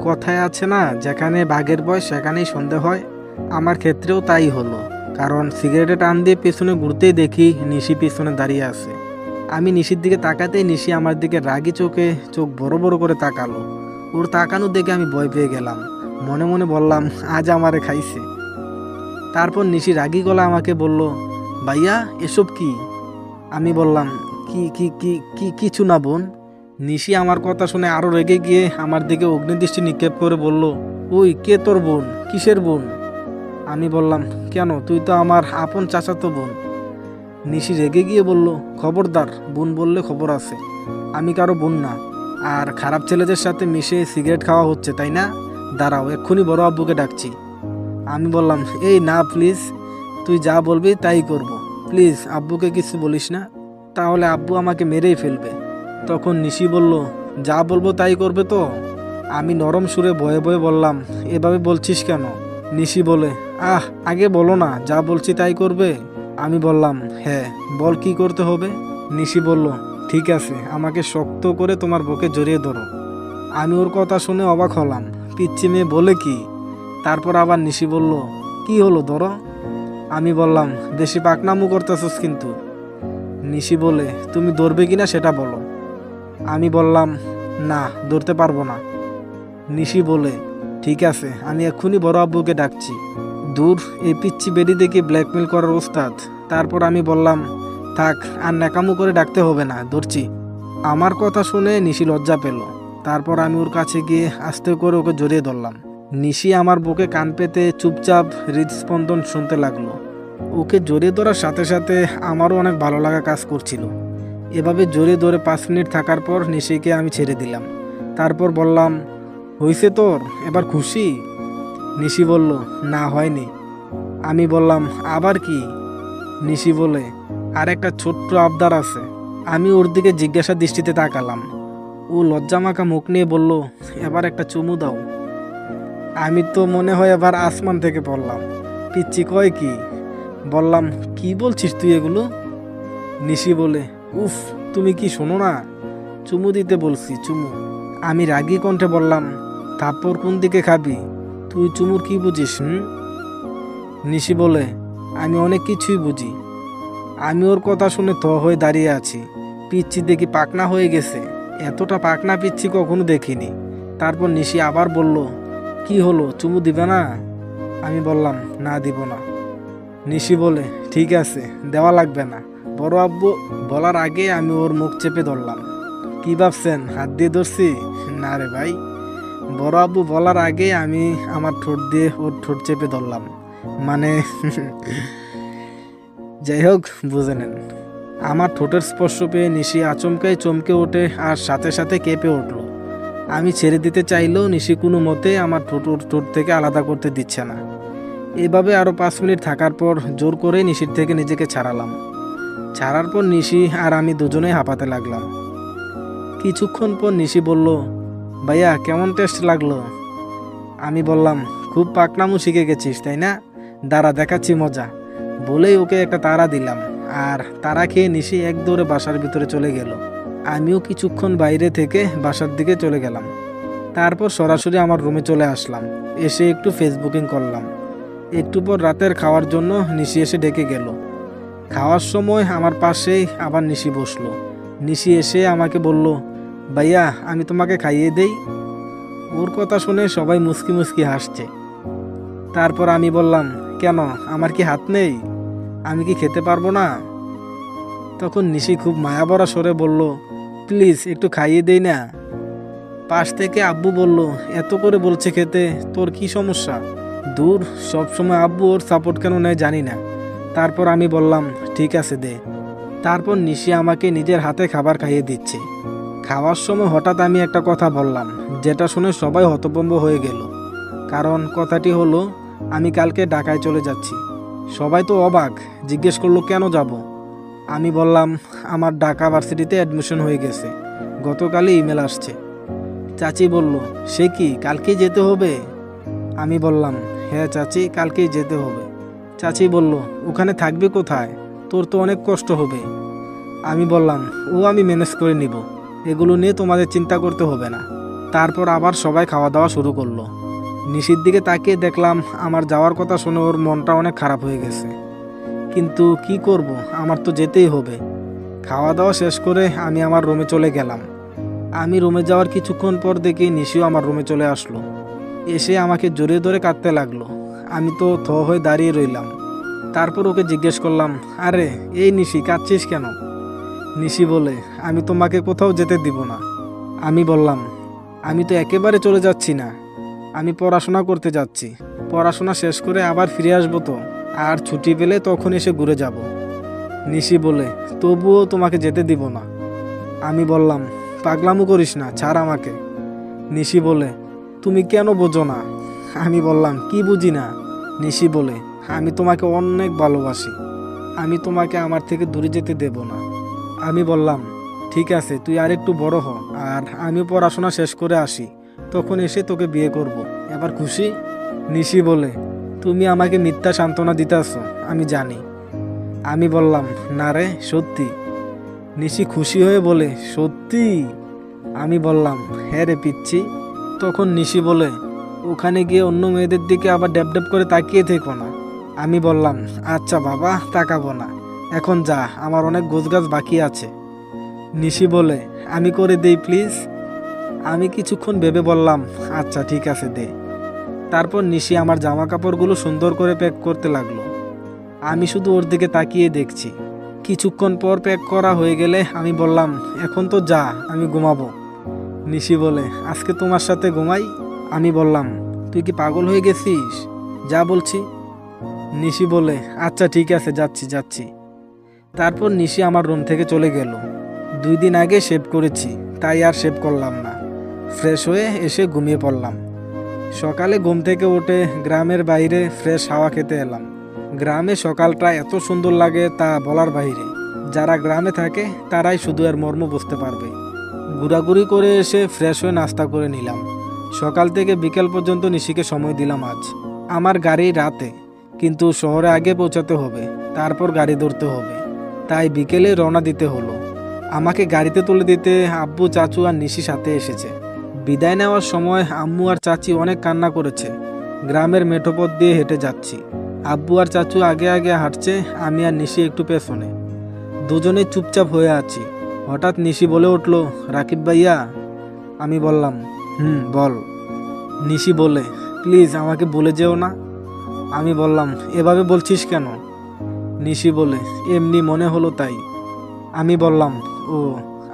কথায় আছে না, যেখানে বাঘের ভয় সেখানেই সন্দেহ হয়। আমার ক্ষেত্রেও তাই হলো, কারণ সিগারেটে টান দিয়ে পেছনে ঘুরতেই দেখি নিশি পিছনে দাঁড়িয়ে আছে। আমি নিশির দিকে তাকাতেই নিশি আমার দিকে রাগি চোখে চোখ বড় বড় করে তাকালো। ওর তাকানো দেখে আমি ভয় পেয়ে গেলাম। মনে মনে বললাম, আজ আমারে খাইছে। তারপর নিশি রাগি গলা আমাকে বলল, ভাইয়া এসব কি? আমি বললাম, কি কি কি কি কিছু না বোন। নিশি আমার কথা শুনে আরো রেগে গিয়ে আমার দিকে অগ্নিদৃষ্টি নিক্ষেপ করে বলল, ওই কে তোর বোন? কিসের বোন? আমি বললাম, কেন, তুই তো আমার আপন চাচাতো বোন। নিশি রেগে গিয়ে বলল, খবরদার, বোন বললে খবর আছে। আমি কারো বোন না। আর খারাপ ছেলেদের সাথে মিশে সিগারেট খাওয়া হচ্ছে, তাই না? দাঁড়াও, এক্ষুনি বড় আব্বুকে ডাকছি। আমি বললাম, এই না প্লিজ, তুই যা বলবি তাই করব। প্লিজ আব্বুকে কিছু বলিস না, তাহলে আব্বু আমাকে মেরেই ফেলবে। তখন নিশি বলল, যা বলবো তাই করবে তো? আমি নরম সুরে ভয়ে ভয়ে বললাম, এভাবে বলছিস কেন? নিশি বলে, আগে বলো না যা বলছি তাই করবে। আমি বললাম, হ্যাঁ বল কি করতে হবে। নিশি বলল, ঠিক আছে, আমাকে শক্ত করে তোমার বুকে জড়িয়ে ধরো। আমি ওর কথা শুনে অবাক হলাম, পিচ্চি মেয়ে বলে কি? তারপর আবার নিশি বলল, কি হলো ধরো। আমি বললাম, বেশি পাকনামু করতেছস কিন্তু। নিশি বলে, তুমি ধরবে কিনা সেটা বলো। আমি বললাম, না, ধরতে পারবো না। নিশি বলে, ঠিক আছে, আমি এক্ষুনি বড় আব্বুকে ডাকছি। দূর, এই পিচ্চি বেডি দেখে ব্ল্যাকমেল করার ওস্তাদ। তারপর আমি বললাম, থাক, আর ন্যাকামু করে ডাকতে হবে না, ধরছি। আমার কথা শুনে নিশি লজ্জা পেল। তারপর আমি ওর কাছে গিয়ে আস্তে করে ওকে জড়িয়ে ধরলাম। নিশি আমার বুকে কান পেতে চুপচাপ হৃদস্পন্দন শুনতে লাগলো। ওকে জড়িয়ে ধরার সাথে সাথে আমারও অনেক ভালো লাগা কাজ করছিল। এভাবে জড়িয়ে ধরে 5 মিনিট থাকার পর নিশিকে আমি ছেড়ে দিলাম। তারপর বললাম, হইছে তোর, এবার খুশি? নিশি বলল, না হয়নি। আমি বললাম, আবার কি? নিশি বলে, আর একটা ছোট্ট আবদার আছে। আমি ওর দিকে জিজ্ঞাসা দৃষ্টিতে তাকালাম। ও লজ্জামাখা মুখ নিয়ে বলল, এবার একটা চুমু দাও। আমি তো মনে হয় এবার আসমান থেকে পড়লাম। পিচ্চি কয় কি? বললাম, কি বলছিস তুই এগুলো? নিশি বলে, উফ, তুমি কি শোনো না? চুমু দিতে বলছি, চুমু। আমি রাগী কণ্ঠে বললাম, থাপ্পড় কোন দিকে খাবি? তুই চুমুর কি বুঝিস? নিশি বলে, আমি অনেক কিছুই বুঝি। আমি ওর কথা শুনে থ হয়ে দাঁড়িয়ে আছি। পিচ্চি দেখি পাকনা হয়ে গেছে। এতটা পাকনা পিচ্চি কখনো দেখিনি। তারপর নিশি আবার বলল, কি হলো, চুমু দিবে না? আমি বললাম, না, দিব না। নিশি বলে, ঠিক আছে, দেওয়া লাগবে না। বড় আব্বু বলার আগে আমি ওর মুখ চেপে ধরলাম। কি ভাবছেন হাত দিয়ে ধরছি? না রে ভাই। বড় আব্বু বলার আগে আমি আমার ঠোঁট দিয়ে ওর ঠোঁট চেপে ধরলাম, মানে যাই হোক, বুঝে নেন। আমার ঠোঁটের স্পর্শ পেয়ে নিশি আচমকাই চমকে ওঠে আর সাথে সাথে কেঁপে উঠল। আমি ছেড়ে দিতে চাইলেও নিশি কোনো মতে আমার ঠোঁট থেকে আলাদা করতে দিচ্ছে না। এভাবে আরও 5 মিনিট থাকার পর জোর করে নিশির থেকে নিজেকে ছাড়ালাম। ছাড়ার পর নিশি আর আমি দুজনেই হাঁপাতে লাগলাম। কিছুক্ষণ পর নিশি বলল, ভাইয়া কেমন টেস্ট লাগলো? আমি বললাম, খুব পাকনামু শিখে গেছিস তাই না? দাঁড়া, দেখাচ্ছি মজা। বলেই ওকে একটা তাড়া দিলাম, আর তাড়া খেয়ে নিশি এক দৌড়ে বাসার ভিতরে চলে গেল। আমিও কিছুক্ষণ বাইরে থেকে বাসার দিকে চলে গেলাম। তারপর সরাসরি আমার রুমে চলে আসলাম। এসে একটু ফেসবুকিং করলাম। একটু পর রাতের খাওয়ার জন্য নিশি এসে ডেকে গেল। খাওয়ার সময় আমার পাশেই আবার নিশি বসলো। নিশি এসে আমাকে বলল, ভাইয়া আমি তোমাকে খাইয়ে দেই। ওর কথা শুনে সবাই মুচকি মুচকি হাসছে। তারপর আমি বললাম, কেন, আমার কি হাত নেই? আমি কি খেতে পারবো না? তখন নিশি খুব মায়াভরা স্বরে বলল, প্লিজ একটু খাইয়ে দেই না। পাশ থেকে আব্বু বলল, এত করে বলছে খেতে, তোর কি সমস্যা? দূর, সবসময় আব্বু ওর সাপোর্ট কেন নেয় জানি না। তারপর আমি বললাম, ঠিক আছে দে। তারপর নিশি আমাকে নিজের হাতে খাবার খাইয়ে দিচ্ছে। খাওয়ার সময় হঠাৎ আমি একটা কথা বললাম, যেটা শুনে সবাই হতভম্ব হয়ে গেল। কারণ কথাটি হলো, আমি কালকে ঢাকায় চলে যাচ্ছি। সবাই তো অবাক, জিজ্ঞেস করলো কেন যাব। আমি বললাম, আমার ঢাকা ভার্সিটিতে অ্যাডমিশন হয়ে গেছে, গতকালই ইমেল আসছে। চাচি বলল, সে কি, কালকেই যেতে হবে? আমি বললাম, হ্যাঁ চাচি, কালকেই যেতে হবে। চাচি বলল, ওখানে থাকবে কোথায়? তোর তো অনেক কষ্ট হবে। আমি বললাম, আমি ম্যানেজ করে নিব, এগুলো নিয়ে তোমাদের চিন্তা করতে হবে না। তারপর আবার সবাই খাওয়া দাওয়া শুরু করলো। নিশির দিকে তাকিয়ে দেখলাম আমার যাওয়ার কথা শুনে ওর মনটা অনেক খারাপ হয়ে গেছে, কিন্তু কি করব, আমার তো যেতেই হবে। খাওয়া দাওয়া শেষ করে আমি আমার রুমে চলে গেলাম। আমি রুমে যাওয়ার কিছুক্ষণ পর দেখি নিশিও আমার রুমে চলে আসলো। এসে আমাকে জড়িয়ে ধরে কাঁদতে লাগলো। আমি তো হয়ে দাঁড়িয়ে রইলাম। তারপর ওকে জিজ্ঞেস করলাম, আরে এই নিশি, কাঁদছিস কেন? নিশি বলে, আমি তোমাকে কোথাও যেতে দিব না। আমি বললাম, আমি তো একেবারে চলে যাচ্ছি না, আমি পড়াশোনা করতে যাচ্ছি। পড়াশোনা শেষ করে আবার ফিরে আসবো তো, আর ছুটি পেলে তখন এসে ঘুরে যাব। নিশি বলে, তবুও তোমাকে যেতে দিব না। আমি বললাম, পাগলামো করিস না, ছাড় আমাকে। নিশি বলে, তুমি কেন বোঝো না? আমি বললাম, কি বুঝি না? নিশি বলে, আমি তোমাকে অনেক ভালোবাসি, আমি তোমাকে আমার থেকে দূরে যেতে দেব না। আমি বললাম, ঠিক আছে, তুই আর একটু বড় হ, আর আমিও পড়াশোনা শেষ করে আসি, তখন এসে তোকে বিয়ে করব। এবার খুশি? নিশি বলে, তুমি আমাকে মিথ্যা সান্ত্বনা দিতেছো, আমি জানি। আমি বললাম, না রে, সত্যি। নিশি খুশি হয়ে বলে, সত্যি? আমি বললাম, হ্যাঁ রে পিচ্ছি। তখন নিশি বলে, ওখানে গিয়ে অন্য মেয়েদের দিকে আবার ড্যাব ড্যাব করে তাকিয়ে থেকো না। আমি বললাম, আচ্ছা বাবা, তাকাবো না, এখন যা, আমার অনেক গোছগাছ বাকি আছে। নিশি বলে, আমি করে দেই প্লিজ। আমি কিছুক্ষণ ভেবে বললাম, আচ্ছা ঠিক আছে, দে। তারপর নিশি আমার জামা কাপড়গুলো সুন্দর করে প্যাক করতে লাগলো। আমি শুধু ওর দিকে তাকিয়ে দেখছি। কিছুক্ষণ পর প্যাক করা হয়ে গেলে আমি বললাম, এখন তো যা, আমি ঘুমাবো। নিশি বলে, আজকে তোমার সাথে ঘুমাই? আমি বললাম, তুই কি পাগল হয়ে গেছিস? যা বলছি। নিশি বলে, আচ্ছা ঠিক আছে, যাচ্ছি। তারপর নিশি আমার রুম থেকে চলে গেল। 2 দিন আগে শেভ করেছি, তাই আর শেভ করলাম না। ফ্রেশ হয়ে এসে ঘুমিয়ে পড়লাম। সকালে ঘুম থেকে উঠে গ্রামের বাইরে ফ্রেশ হাওয়া খেতে এলাম। গ্রামে সকালটা এত সুন্দর লাগে তা বলার বাইরে। যারা গ্রামে থাকে তারাই শুধু এর মর্ম বুঝতে পারবে। ঘোরাঘুরি করে এসে ফ্রেশ হয়ে নাস্তা করে নিলাম। সকাল থেকে বিকেল পর্যন্ত নিশিকে সময় দিলাম আজ। আমার গাড়ি রাতে, কিন্তু শহরে আগে পৌঁছাতে হবে, তারপর গাড়ি ধরতে হবে, তাই বিকেলে রওনা দিতে হলো। আমাকে গাড়িতে তুলে দিতে আব্বু, চাচু আর নিশি সাথে এসেছে। বিদায় নেওয়ার সময় আম্মু আর চাচি অনেক কান্না করেছে। গ্রামের মেঠোপথ দিয়ে হেঁটে যাচ্ছি। আব্বু আর চাচু আগে আগে হাঁটছে, আমি আর নিশি একটু পেছনে। দুজনে চুপচাপ হয়ে আছি। হঠাৎ নিশি বলে উঠল, রাকিব ভাইয়া। আমি বললাম, বল। নিশি বলে, প্লিজ আমাকে ভুলে যেও না। আমি বললাম, এভাবে বলছিস কেন? নিশি বলে, এমনি মনে হলো তাই। আমি বললাম, ও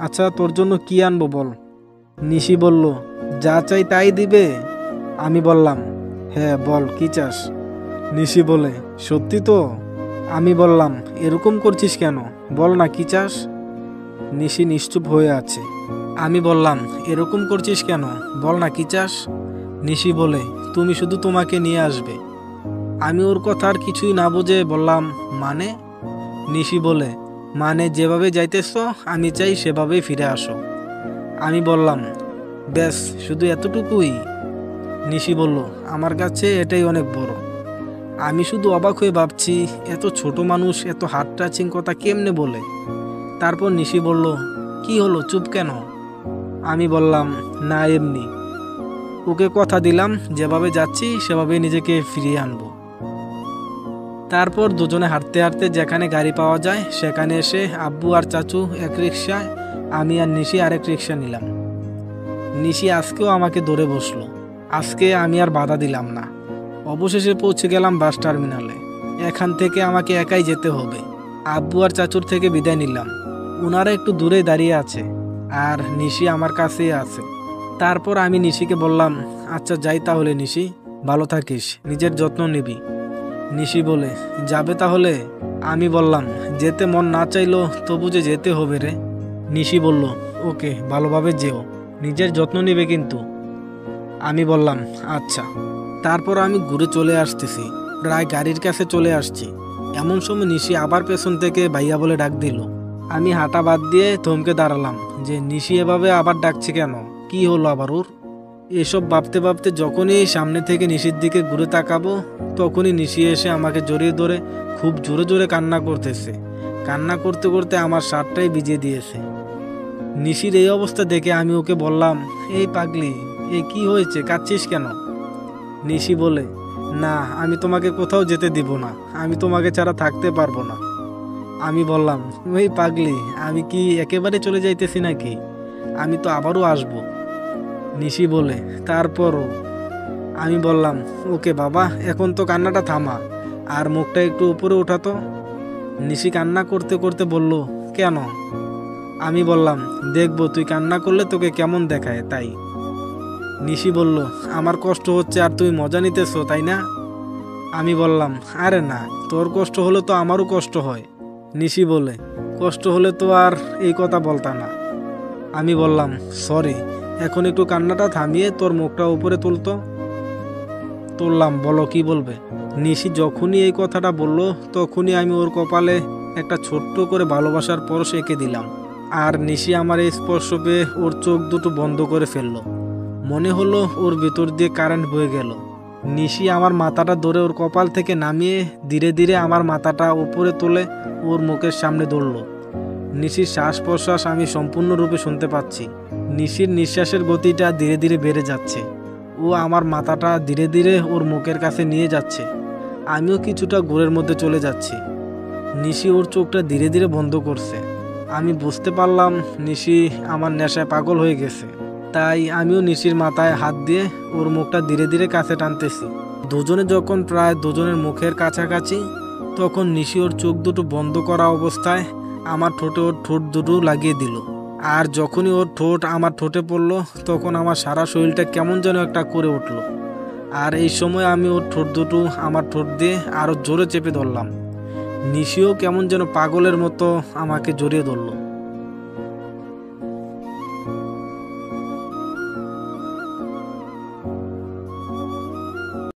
আচ্ছা, তোর জন্য কি আনবো বল? নিশি বলল, যা চাই তাই দিবে। আমি বললাম, হ্যাঁ বল, কি চাস? নিশি বলে, সত্যি তো? আমি বললাম, এরকম করছিস কেন, বল না কি চাস? নিশি নিশ্চুপ হয়ে আছে। আমি বললাম, এরকম করছিস কেন, বল না কি চাস? নিশি বলে, তুমি শুধু তোমাকে নিয়ে আসবে। আমি ওর কথা আর কিছুই না বুঝে বললাম, মানে? নিশি বলে, মানে যেভাবে যাইতেছ আমি চাই সেভাবেই ফিরে আসো। আমি বললাম, ব্যাস শুধু এতটুকুই? নিশি বলল, আমার কাছে এটাই অনেক বড়। আমি শুধু অবাক হয়ে ভাবছি, এত ছোট মানুষ এত হার্ট টাচিং কথা কেমনে বলে। তারপর নিশি বলল, কি হলো, চুপ কেন? আমি বললাম, না এমনি। ওকে কথা দিলাম যেভাবে যাচ্ছি সেভাবেই নিজেকে ফিরিয়ে আনবো। তারপর দুজনে হাঁটতে হাঁটতে যেখানে গাড়ি পাওয়া যায় সেখানে এসে আব্বু আর চাচু এক রিক্সায়, আমি আর নিশি আরেক রিক্সা নিলাম। নিশি আজকেও আমাকে ধরে বসলো। আজকে আমি আর বাধা দিলাম না। অবশেষে পৌঁছে গেলাম বাস টার্মিনালে। এখান থেকে আমাকে একাই যেতে হবে। আব্বু আর চাচুর থেকে বিদায় নিলাম। ওনারা একটু দূরে দাঁড়িয়ে আছে, আর নিশি আমার কাছেই আছে। তারপর আমি নিশিকে বললাম, আচ্ছা যাই তাহলে নিশি, ভালো থাকিস, নিজের যত্ন নিবি। নিশি বলে, যাবে তাহলে? আমি বললাম, যেতে মন না চাইলো তবু যে যেতে হবে রে। নিশি বলল, ওকে, ভালোভাবে যেও, নিজের যত্ন নিবে কিন্তু। আমি বললাম, আচ্ছা। তারপর আমি ঘুরে চলে আসতেছি, প্রায় গাড়ির কাছে চলে আসছি। এমন সময় নিশি আবার পেছন থেকে ভাইয়া বলে ডাক দিল। আমি হাঁটা বাদ দিয়ে থমকে দাঁড়ালাম যে নিশি এভাবে আবার ডাকছে কেন, কি হলো আবার ওর? এসব ভাবতে ভাবতে যখনই সামনে থেকে নিশির দিকে ঘুরে তাকাবো তখনই নিশি এসে আমাকে জড়িয়ে ধরে খুব জোরে জোরে কান্না করতেছে। কান্না করতে করতে আমার শার্টটাই ভিজিয়ে দিয়েছে। নিশির এই অবস্থা দেখে আমি ওকে বললাম, এই পাগলি, এ কি হয়েছে, কাঁদছিস কেন? নিশি বলে, না আমি তোমাকে কোথাও যেতে দিব না, আমি তোমাকে ছাড়া থাকতে পারবো না। আমি বললাম, ওই পাগলি, আমি কি একেবারে চলে যাইতেছি নাকি? আমি তো আবারও আসবো। নিশি বলে, তারপরও। আমি বললাম, ওকে বাবা, এখন তো কান্নাটা থামা, আর মুখটা একটু উপরে ওঠাতো। নিশি কান্না করতে করতে বলল, কেন? আমি বললাম, দেখবো তুই কান্না করলে তোকে কেমন দেখায় তাই। নিশি বলল, আমার কষ্ট হচ্ছে আর তুই মজা নিতেছো তাই না? আমি বললাম, আরে না, তোর কষ্ট হলে তো আমারও কষ্ট হয়। নিশি বলে, কষ্ট হলে তো আর এই কথা বলতা না। আমি বললাম, সরি, এখন একটু কান্নাটা থামিয়ে তোর মুখটা উপরে তুলতো। তুললাম, বলো কি বলবে। নিশি যখনই এই কথাটা বলল, তখনই আমি ওর কপালে একটা ছোট্ট করে ভালোবাসার পরশ এঁকে দিলাম। আর নিশি আমার এই স্পর্শ পেয়ে ওর চোখ দুটো বন্ধ করে ফেললো। মনে হলো ওর ভেতর দিয়ে কারেন্ট বয়ে গেল। নিশি আমার মাথাটা ধরে ওর কপাল থেকে নামিয়ে ধীরে ধীরে আমার মাথাটা উপরে তুলে ওর মুখের সামনে ধরল। নিশির শ্বাস প্রশ্বাস আমি সম্পূর্ণরূপে শুনতে পাচ্ছি। নিশির নিঃশ্বাসের গতিটা ধীরে ধীরে বেড়ে যাচ্ছে। ও আমার মাথাটা ধীরে ধীরে ওর মুখের কাছে নিয়ে যাচ্ছে। আমিও কিছুটা ঘোরের মধ্যে চলে যাচ্ছি। নিশি ওর চোখটা ধীরে ধীরে বন্ধ করছে। আমি বুঝতে পারলাম নিশি আমার নেশায় পাগল হয়ে গেছে। তাই আমিও নিশির মাথায় হাত দিয়ে ওর মুখটা ধীরে ধীরে কাছে টানতেছি। দুজনে যখন প্রায় দুজনের মুখের কাছাকাছি, তখন নিশি ওর চোখ দুটো বন্ধ করা অবস্থায় আমার ঠোঁটে ওর ঠোঁট দুটো লাগিয়ে দিল। আর যখনই ওর ঠোঁট আমার ঠোঁটে পড়লো, তখন আমার সারা শরীরটা কেমন যেন একটা করে উঠলো। আর এই সময় আমি ওর ঠোঁট দুটো আমার ঠোঁট দিয়ে আরো জোরে চেপে ধরলাম। নিশিও কেমন যেন পাগলের মতো আমাকে জড়িয়ে ধরলো।